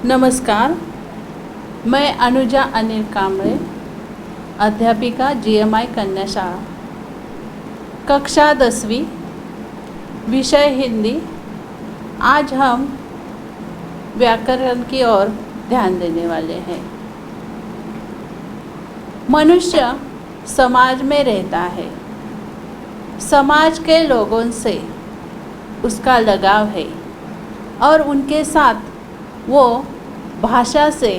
नमस्कार, मैं अनुजा अनिल कांबळे, अध्यापिका GMI कन्या शाळा, कक्षा 10वीं, विषय हिंदी। आज हम व्याकरण की ओर ध्यान देने वाले हैं। मनुष्य समाज में रहता है, समाज के लोगों से उसका लगाव है और उनके साथ वो भाषा से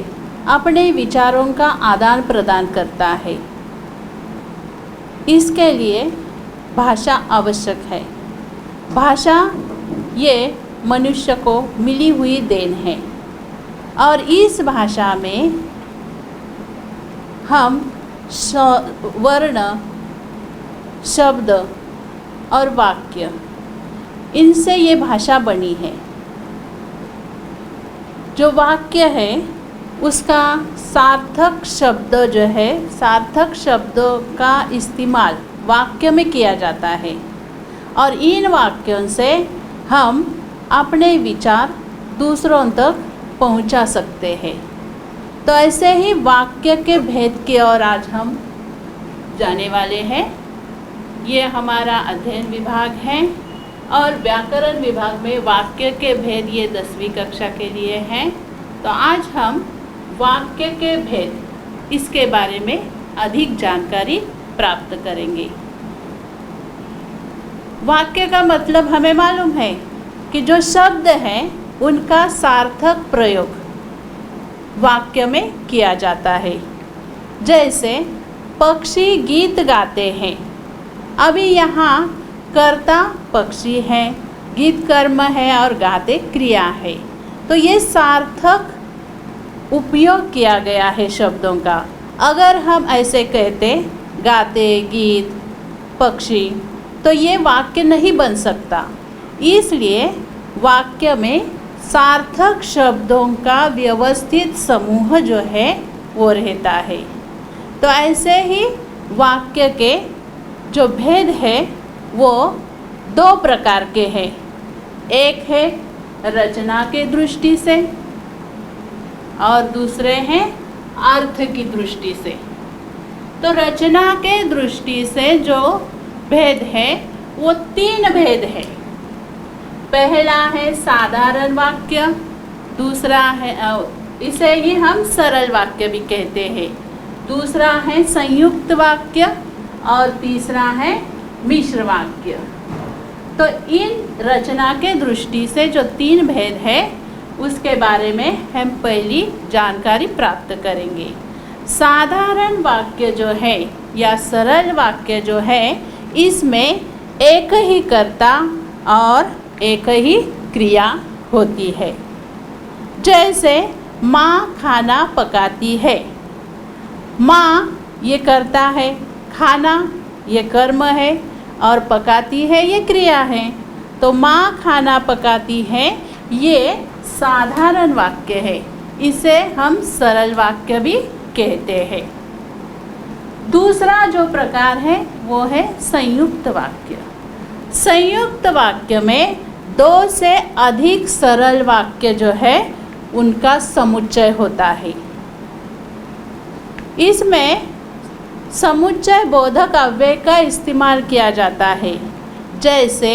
अपने विचारों का आदान प्रदान करता है। इसके लिए भाषा आवश्यक है। भाषा ये मनुष्य को मिली हुई देन है और इस भाषा में हम वर्ण, शब्द और वाक्य, इनसे ये भाषा बनी है। जो वाक्य है उसका सार्थक शब्द जो है, सार्थक शब्दों का इस्तेमाल वाक्य में किया जाता है और इन वाक्यों से हम अपने विचार दूसरों तक पहुंचा सकते हैं। तो ऐसे ही वाक्य के भेद की ओर आज हम जाने वाले हैं। ये हमारा अध्ययन विभाग है और व्याकरण विभाग में वाक्य के भेद ये 10वीं कक्षा के लिए हैं। तो आज हम वाक्य के भेद, इसके बारे में अधिक जानकारी प्राप्त करेंगे। वाक्य का मतलब हमें मालूम है कि जो शब्द हैं उनका सार्थक प्रयोग वाक्य में किया जाता है। जैसे पक्षी गीत गाते हैं, अभी यहाँ कर्ता पक्षी है, गीत कर्म है और गाते क्रिया है। तो ये सार्थक उपयोग किया गया है शब्दों का। अगर हम ऐसे कहते गाते, गीत, पक्षी, तो ये वाक्य नहीं बन सकता। इसलिए वाक्य में सार्थक शब्दों का व्यवस्थित समूह जो है वो रहता है। तो ऐसे ही वाक्य के जो भेद है वो 2 प्रकार के हैं। एक है रचना के दृष्टि से और दूसरे हैं अर्थ की दृष्टि से। तो रचना के दृष्टि से जो भेद है वो 3 भेद है। पहला है साधारण वाक्य, दूसरा है इसे ही हम सरल वाक्य भी कहते हैं, दूसरा है संयुक्त वाक्य और तीसरा है मिश्र वाक्य। तो इन रचना के दृष्टि से जो 3 भेद है उसके बारे में हम पहली जानकारी प्राप्त करेंगे। साधारण वाक्य जो है या सरल वाक्य जो है, इसमें एक ही कर्ता और एक ही क्रिया होती है। जैसे माँ खाना पकाती है, माँ ये कर्ता है, खाना ये कर्म है और पकाती है ये क्रिया है। तो माँ खाना पकाती है ये साधारण वाक्य है, इसे हम सरल वाक्य भी कहते हैं। दूसरा जो प्रकार है वो है संयुक्त वाक्य। संयुक्त वाक्य में 2 से अधिक सरल वाक्य जो है उनका समुच्चय होता है। इसमें समुच्चय बोधक अव्यय का इस्तेमाल किया जाता है, जैसे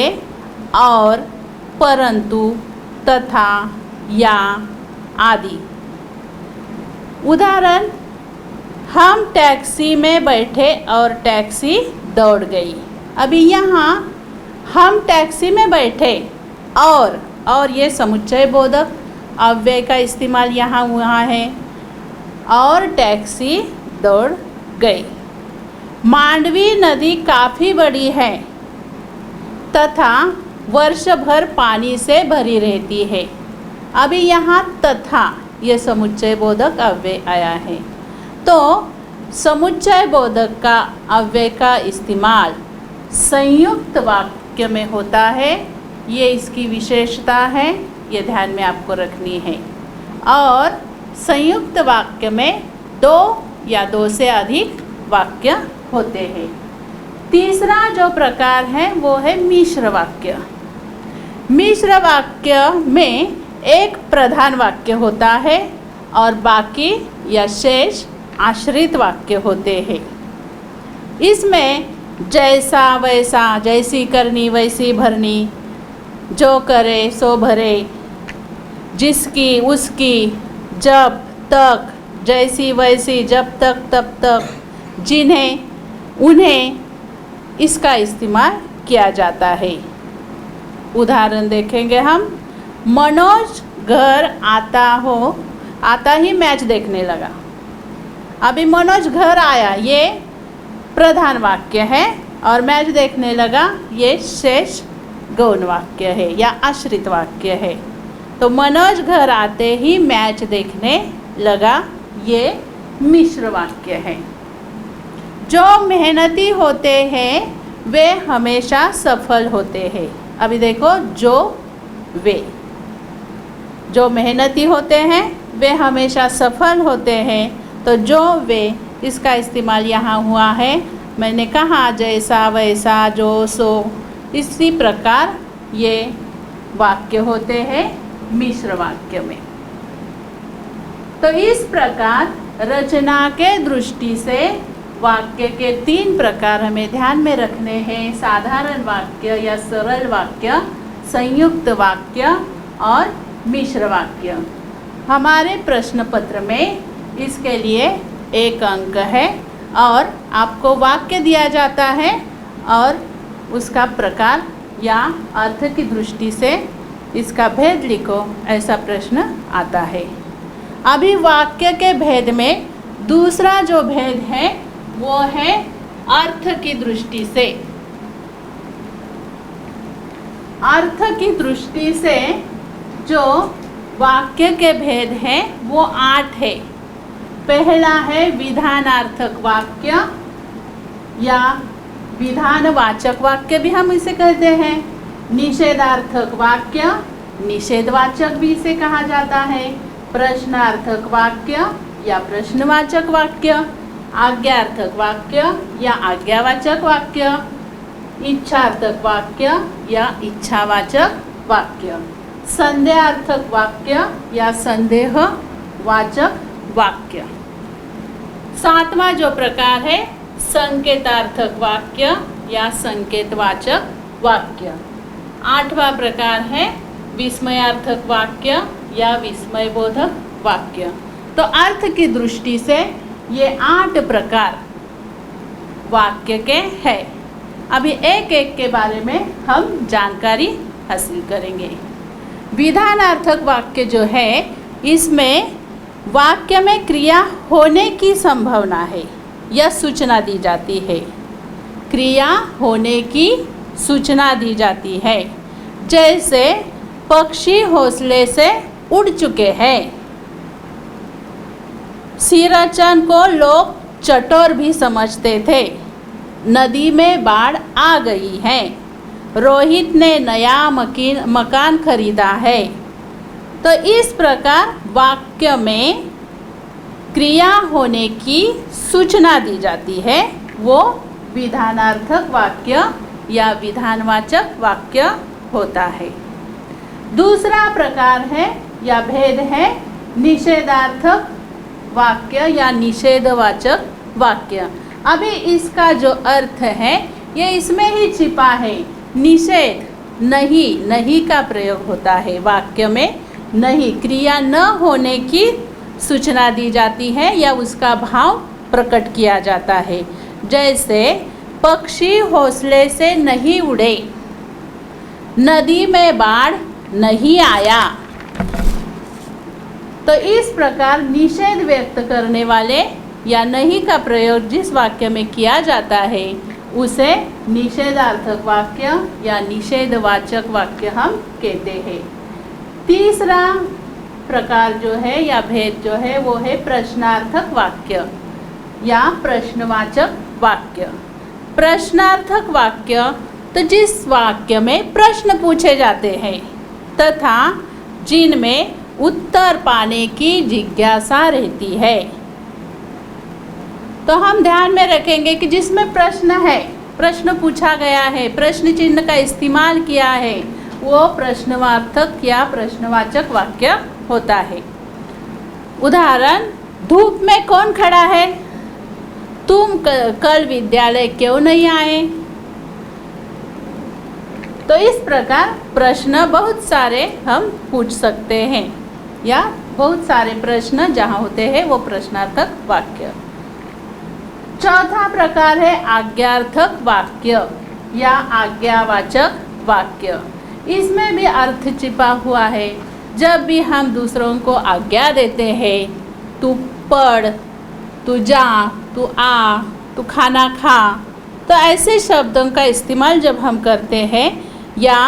और, परंतु, तथा, या आदि। उदाहरण, हम टैक्सी में बैठे और टैक्सी दौड़ गई। अभी यहाँ हम टैक्सी में बैठे और ये समुच्चय बोधक अव्यय का इस्तेमाल यहाँ हुआ है और टैक्सी दौड़ गई। मांडवी नदी काफ़ी बड़ी है तथा वर्ष भर पानी से भरी रहती है। अभी यहाँ तथा ये समुच्चय बोधक अव्यय आया है। तो समुच्चय बोधक का अव्यय का इस्तेमाल संयुक्त वाक्य में होता है। ये इसकी विशेषता है, ये ध्यान में आपको रखनी है। और संयुक्त वाक्य में 2 या 2 से अधिक वाक्य होते हैं। तीसरा जो प्रकार है वो है मिश्र वाक्य। मिश्र वाक्य में एक प्रधान वाक्य होता है और बाकी या शेष आश्रित वाक्य होते हैं। इसमें जैसा वैसा, जैसी करनी वैसी भरनी, जो करे सो भरे, जिसकी उसकी, जब तक, जैसी वैसी, जब तक तब तक, जिन्हें उन्हें, इसका इस्तेमाल किया जाता है। उदाहरण देखेंगे हम। मनोज घर आता ही मैच देखने लगा। अभी मनोज घर आया, ये प्रधान वाक्य है और मैच देखने लगा ये शेष गौण वाक्य है या आश्रित वाक्य है। तो मनोज घर आते ही मैच देखने लगा, ये मिश्र वाक्य है। जो मेहनती होते हैं वे हमेशा सफल होते हैं। अभी देखो, जो मेहनती होते हैं वे हमेशा सफल होते हैं। तो जो वे, इसका इस्तेमाल यहाँ हुआ है। मैंने कहा जैसा वैसा, जो सो, इसी प्रकार ये वाक्य होते हैं मिश्र वाक्य में। तो इस प्रकार रचना के दृष्टि से वाक्य के 3 प्रकार हमें ध्यान में रखने हैं। साधारण वाक्य या सरल वाक्य, संयुक्त वाक्य और मिश्र वाक्य। हमारे प्रश्न पत्र में इसके लिए 1 अंक है और आपको वाक्य दिया जाता है और उसका प्रकार या अर्थ की दृष्टि से इसका भेद लिखो, ऐसा प्रश्न आता है। अभी वाक्य के भेद में दूसरा जो भेद है वो है अर्थ की दृष्टि से। अर्थ की दृष्टि से जो वाक्य के भेद हैं वो 8 है। पहला है विधानार्थक वाक्य या विधानवाचक वाक्य भी हम इसे कहते हैं। निषेधार्थक वाक्य, निषेधवाचक भी इसे कहा जाता है। प्रश्नार्थक वाक्य या प्रश्नवाचक वाक्य, आज्ञार्थक वाक्य या आज्ञावाचक वाक्य, इच्छार्थक वाक्य या इच्छावाचक वाक्य, संदेहार्थक वाक्य या संदेहवाचक वाक्य। 7वां जो प्रकार है संकेतार्थक वाक्य या संकेतवाचक वाक्य। 8वां प्रकार है विस्मयार्थक वाक्य या विस्मयबोधक वाक्य। तो अर्थ की दृष्टि से ये 8 प्रकार वाक्य के हैं। अभी एक एक के बारे में हम जानकारी हासिल करेंगे। विधानार्थक वाक्य जो है, इसमें वाक्य में क्रिया होने की संभावना है या सूचना दी जाती है। क्रिया होने की सूचना दी जाती है। जैसे पक्षी घोंसले से उड़ चुके हैं। सिरचन को लोग चटोर भी समझते थे। नदी में बाढ़ आ गई है। रोहित ने नया मकान खरीदा है। तो इस प्रकार वाक्य में क्रिया होने की सूचना दी जाती है, वो विधानार्थक वाक्य या विधानवाचक वाक्य होता है। दूसरा प्रकार है या भेद है निषेधार्थक वाक्य या निषेधवाचक वाक्य। अभी इसका जो अर्थ है ये इसमें ही छिपा है। निषेध, नहीं का प्रयोग होता है वाक्य में। नहीं, क्रिया न होने की सूचना दी जाती है या उसका भाव प्रकट किया जाता है। जैसे पक्षी घोंसले से नहीं उड़े, नदी में बाढ़ नहीं आया। तो इस प्रकार निषेध व्यक्त करने वाले या नहीं का प्रयोग जिस वाक्य में किया जाता है उसे निषेधार्थक वाक्य या निषेधवाचक वाक्य हम कहते हैं। तीसरा प्रकार जो है या भेद जो है वो है प्रश्नार्थक वाक्य या प्रश्नवाचक वाक्य। प्रश्नार्थक वाक्य तो जिस वाक्य में प्रश्न पूछे जाते हैं तथा जिनमें उत्तर पाने की जिज्ञासा रहती है। तो हम ध्यान में रखेंगे कि जिसमें प्रश्न है, प्रश्न पूछा गया है, प्रश्न चिन्ह का इस्तेमाल किया है, वो प्रश्नवार्थक या प्रश्नवाचक वाक्य होता है। उदाहरण, धूप में कौन खड़ा है? तुम कल विद्यालय क्यों नहीं आए? तो इस प्रकार प्रश्न बहुत सारे हम पूछ सकते हैं, या बहुत सारे प्रश्न जहाँ होते हैं वो प्रश्नार्थक वाक्य। चौथा प्रकार है आज्ञार्थक वाक्य या आज्ञावाचक वाक्य। इसमें भी अर्थ छिपा हुआ है। जब भी हम दूसरों को आज्ञा देते हैं, तू पढ़, तू जा, तू आ, तू खाना खा, तो ऐसे शब्दों का इस्तेमाल जब हम करते हैं, या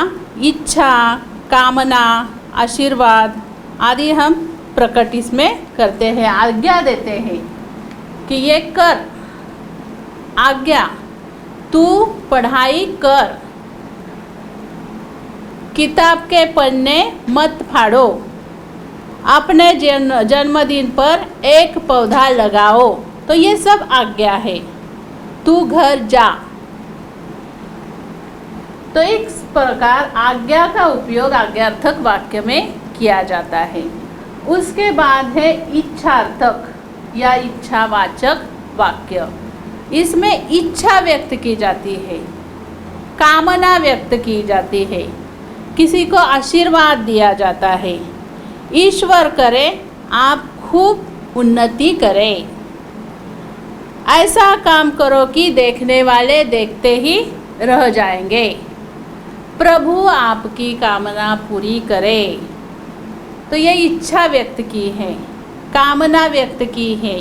इच्छा, कामना, आशीर्वाद आदि हम प्रकट इसमें करते हैं, आज्ञा देते हैं कि ये कर, आज्ञा, तू पढ़ाई कर, किताब के पन्ने मत फाड़ो, अपने जन्मदिन पर एक पौधा लगाओ, तो ये सब आज्ञा है। तू घर जा। तो इस प्रकार आज्ञा का उपयोग आज्ञार्थक वाक्य में किया जाता है। उसके बाद है इच्छार्थक या इच्छावाचक वाक्य। इसमें इच्छा व्यक्त की जाती है, कामना व्यक्त की जाती है, किसी को आशीर्वाद दिया जाता है। ईश्वर करे आप खूब उन्नति करें, ऐसा काम करो कि देखने वाले देखते ही रह जाएंगे, प्रभु आपकी कामना पूरी करे। तो ये इच्छा व्यक्त की है, कामना व्यक्त की है,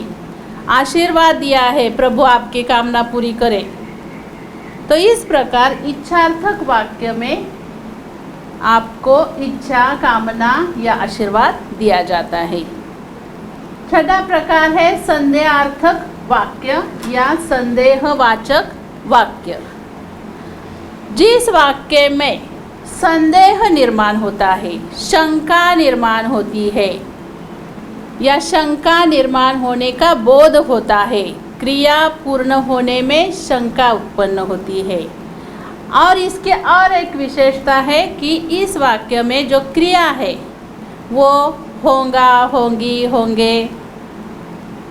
आशीर्वाद दिया है, प्रभु आपकी कामना पूरी करे। तो इस प्रकार इच्छार्थक वाक्य में आपको इच्छा, कामना या आशीर्वाद दिया जाता है। छठा प्रकार है संदेहार्थक वाक्य या संदेहवाचक वाक्य। जिस वाक्य में संदेह निर्माण होता है, शंका निर्माण होती है, या शंका निर्माण होने का बोध होता है, क्रिया पूर्ण होने में शंका उत्पन्न होती है। और इसके और एक विशेषता है कि इस वाक्य में जो क्रिया है वो होगा, होंगी, होंगे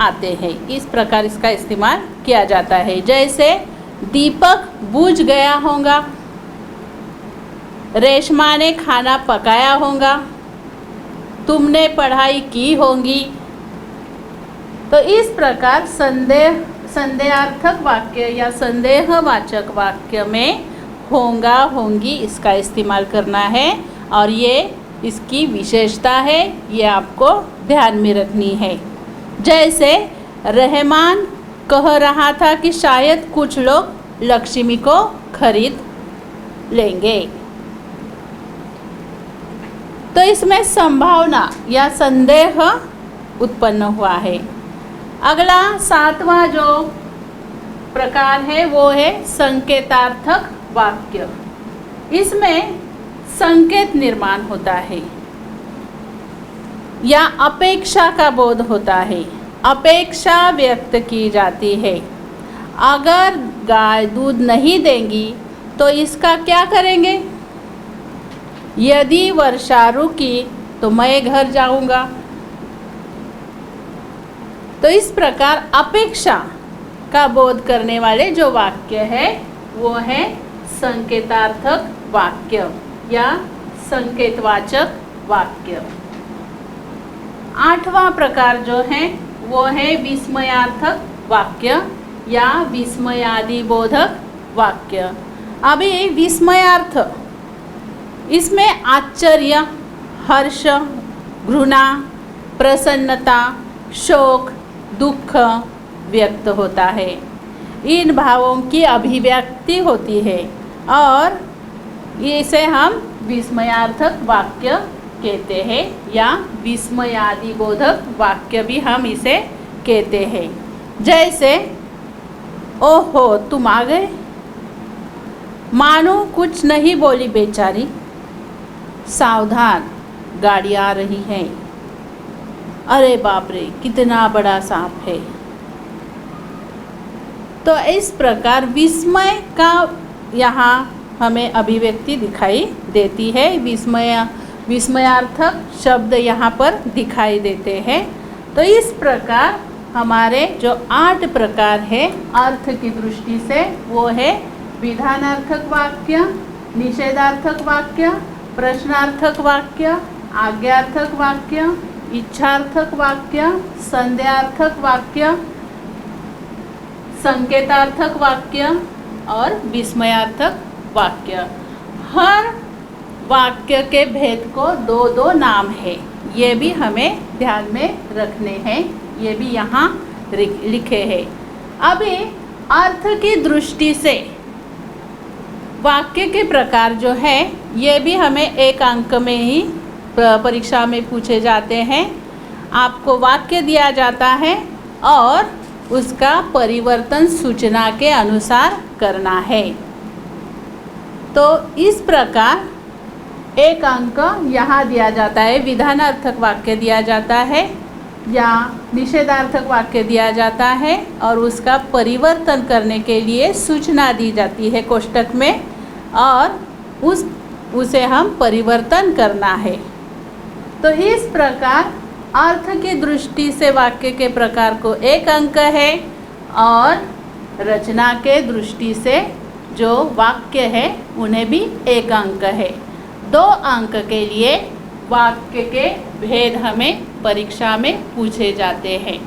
आते हैं। इस प्रकार इसका इस्तेमाल किया जाता है। जैसे दीपक बुझ गया होगा, रेशमा ने खाना पकाया होगा, तुमने पढ़ाई की होगी। तो इस प्रकार संदेहार्थक वाक्य या संदेहवाचक वाक्य में होगा, होंगी इसका इस्तेमाल करना है, और ये इसकी विशेषता है, ये आपको ध्यान में रखनी है। जैसे रहमान कह रहा था कि शायद कुछ लोग लक्ष्मी को खरीद लेंगे। तो इसमें संभावना या संदेह उत्पन्न हुआ है। अगला सातवां जो प्रकार है वो है संकेतार्थक वाक्य। इसमें संकेत निर्माण होता है या अपेक्षा का बोध होता है, अपेक्षा व्यक्त की जाती है। अगर गाय दूध नहीं देंगी तो इसका क्या करेंगे? यदि वर्षा रुकी तो मैं घर जाऊंगा। तो इस प्रकार अपेक्षा का बोध करने वाले जो वाक्य है वो है संकेतार्थक वाक्य या संकेतवाचक वाक्य। आठवां प्रकार जो है वो है विस्मयार्थक वाक्य या विस्मयादिबोधक वाक्य। अभी विस्मयार्थ, इसमें आश्चर्य, हर्ष, घृणा, प्रसन्नता, शोक, दुख व्यक्त होता है। इन भावों की अभिव्यक्ति होती है और इसे हम विस्मयार्थक वाक्य कहते हैं या विस्मयादिबोधक वाक्य भी हम इसे कहते हैं। जैसे ओहो तुम आ गए, मानो कुछ नहीं बोली बेचारी, सावधान गाड़ी आ रही है, अरे बाप रे कितना बड़ा सांप है। तो इस प्रकार विस्मय का यहाँ हमें अभिव्यक्ति दिखाई देती है। विस्मयार्थक शब्द यहाँ पर दिखाई देते हैं। तो इस प्रकार हमारे जो 8 प्रकार है अर्थ की दृष्टि से, वो है विधानार्थक वाक्य, निषेधार्थक वाक्य, प्रश्नार्थक वाक्य, आज्ञार्थक वाक्य, इच्छार्थक वाक्य, संदेहार्थक वाक्य, संकेतार्थक वाक्य और विस्मयार्थक वाक्य। हर वाक्य के भेद को 2-2 नाम है, ये भी हमें ध्यान में रखने हैं, ये भी यहाँ लिखे हैं। अभी अर्थ की दृष्टि से वाक्य के प्रकार जो है, ये भी हमें 1 अंक में ही परीक्षा में पूछे जाते हैं। आपको वाक्य दिया जाता है और उसका परिवर्तन सूचना के अनुसार करना है। तो इस प्रकार 1 अंक यहाँ दिया जाता है, विधानार्थक वाक्य दिया जाता है या निषेधार्थक वाक्य दिया जाता है और उसका परिवर्तन करने के लिए सूचना दी जाती है कोष्टक में, और उसे हम परिवर्तन करना है। तो इस प्रकार अर्थ की दृष्टि से वाक्य के प्रकार को 1 अंक है और रचना के दृष्टि से जो वाक्य है उन्हें भी 1 अंक है। 2 अंक के लिए वाक्य के भेद हमें परीक्षा में पूछे जाते हैं।